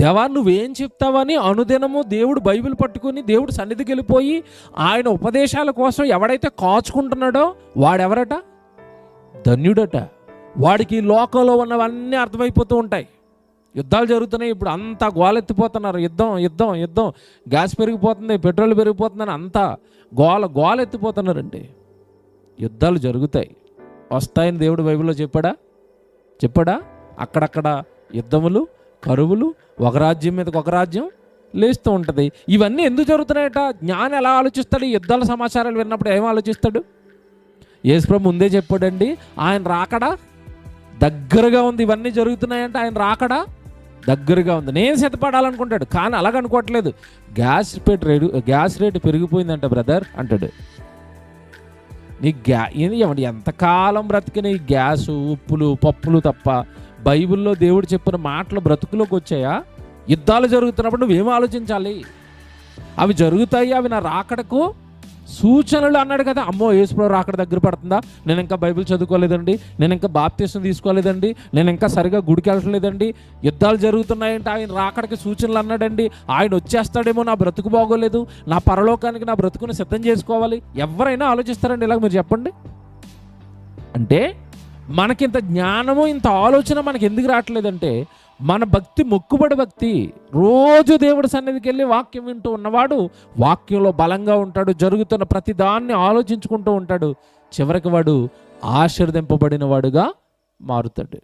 దేవా నువ్వేం చెప్తావని అనుదినము దేవుడు బైబిల్ పట్టుకుని దేవుడు సన్నిధికి వెళ్ళిపోయి ఆయన ఉపదేశాల కోసం ఎవడైతే కాచుకుంటున్నాడో వాడెవరట? ధన్యుడట. వాడికి లోకంలో ఉన్నవన్నీ అర్థమైపోతూ ఉంటాయి. యుద్ధాలు జరుగుతున్నాయి, ఇప్పుడు అంతా గోలెత్తిపోతున్నారు. యుద్ధం యుద్ధం యుద్ధం, గ్యాస్ పెరిగిపోతుంది, పెట్రోల్ పెరిగిపోతుందని అంతా గోలెత్తిపోతున్నారండి. యుద్ధాలు జరుగుతాయి, వస్తాయని దేవుడు బైబిల్లో చెప్పాడా? అక్కడక్కడ యుద్ధములు, కరువులు, ఒక రాజ్యం మీదకి ఒక రాజ్యం లేస్తూ ఉంటుంది. ఇవన్నీ ఎందుకు జరుగుతున్నాయట? జ్ఞాని ఎలా ఆలోచిస్తాడు? ఈ యుద్ధాల సమాచారాలు విన్నప్పుడు ఏం ఆలోచిస్తాడు? యేసుప్రభు ముందే చెప్పాడండి, ఆయన రాకడా దగ్గరగా ఉంది. ఇవన్నీ జరుగుతున్నాయంటే ఆయన రాకడా దగ్గరగా ఉంది. నేను సిద్ధపడాలనుకుంటాడు, కానీ అలాగనుకోవట్లేదు. గ్యాస్ రేటు పెరిగిపోయిందంట బ్రదర్ అంటాడు. నీ ఏమండి ఎంతకాలం బ్రతికిన ఈ గ్యాసు, ఉప్పులు, పప్పులు తప్ప బైబిల్లో దేవుడు చెప్పిన మాటలు బ్రతుకులోకి వచ్చాయా? యుద్ధాలు జరుగుతున్నప్పుడు నువ్వేం ఆలోచించాలి? అవి జరుగుతాయి, అవి నా రాకడకు సూచనలు అన్నాడు కదా. అమ్మో యేసుప్రభు రాకడ దగ్గర పడుతుందా, నేను ఇంకా బైబిల్ చదువుకోలేదండి, నేను ఇంకా బాప్తిసం తీసుకోలేదండి, నేను ఇంకా సరిగా గుడికి వెళ్ళట్లేదండి, యుద్ధాలు జరుగుతున్నాయంటే ఆయన రాకడకి సూచనలు అన్నాడండి, ఆయన వచ్చేస్తాడేమో, నా బ్రతుకు బాగోలేదు, నా పరలోకానికి నా బ్రతుకుని సిద్ధం చేసుకోవాలి. ఎవరైనా ఆలోచిస్తారండి ఇలాగ? మీరు చెప్పండి. అంటే మనకింత జ్ఞానము, ఇంత ఆలోచన మనకి ఎందుకు రావట్లేదంటే మన భక్తి మొక్కుబడి భక్తి. రోజు దేవుడి సన్నిధికి వెళ్ళి వాక్యం వింటూ ఉన్నవాడు వాక్యంలో బలంగా ఉంటాడు, జరుగుతున్న ప్రతి దాన్ని ఆలోచించుకుంటూ ఉంటాడు. చివరికి వాడు ఆశీర్వదింపబడిన వాడుగా మారుతాడు.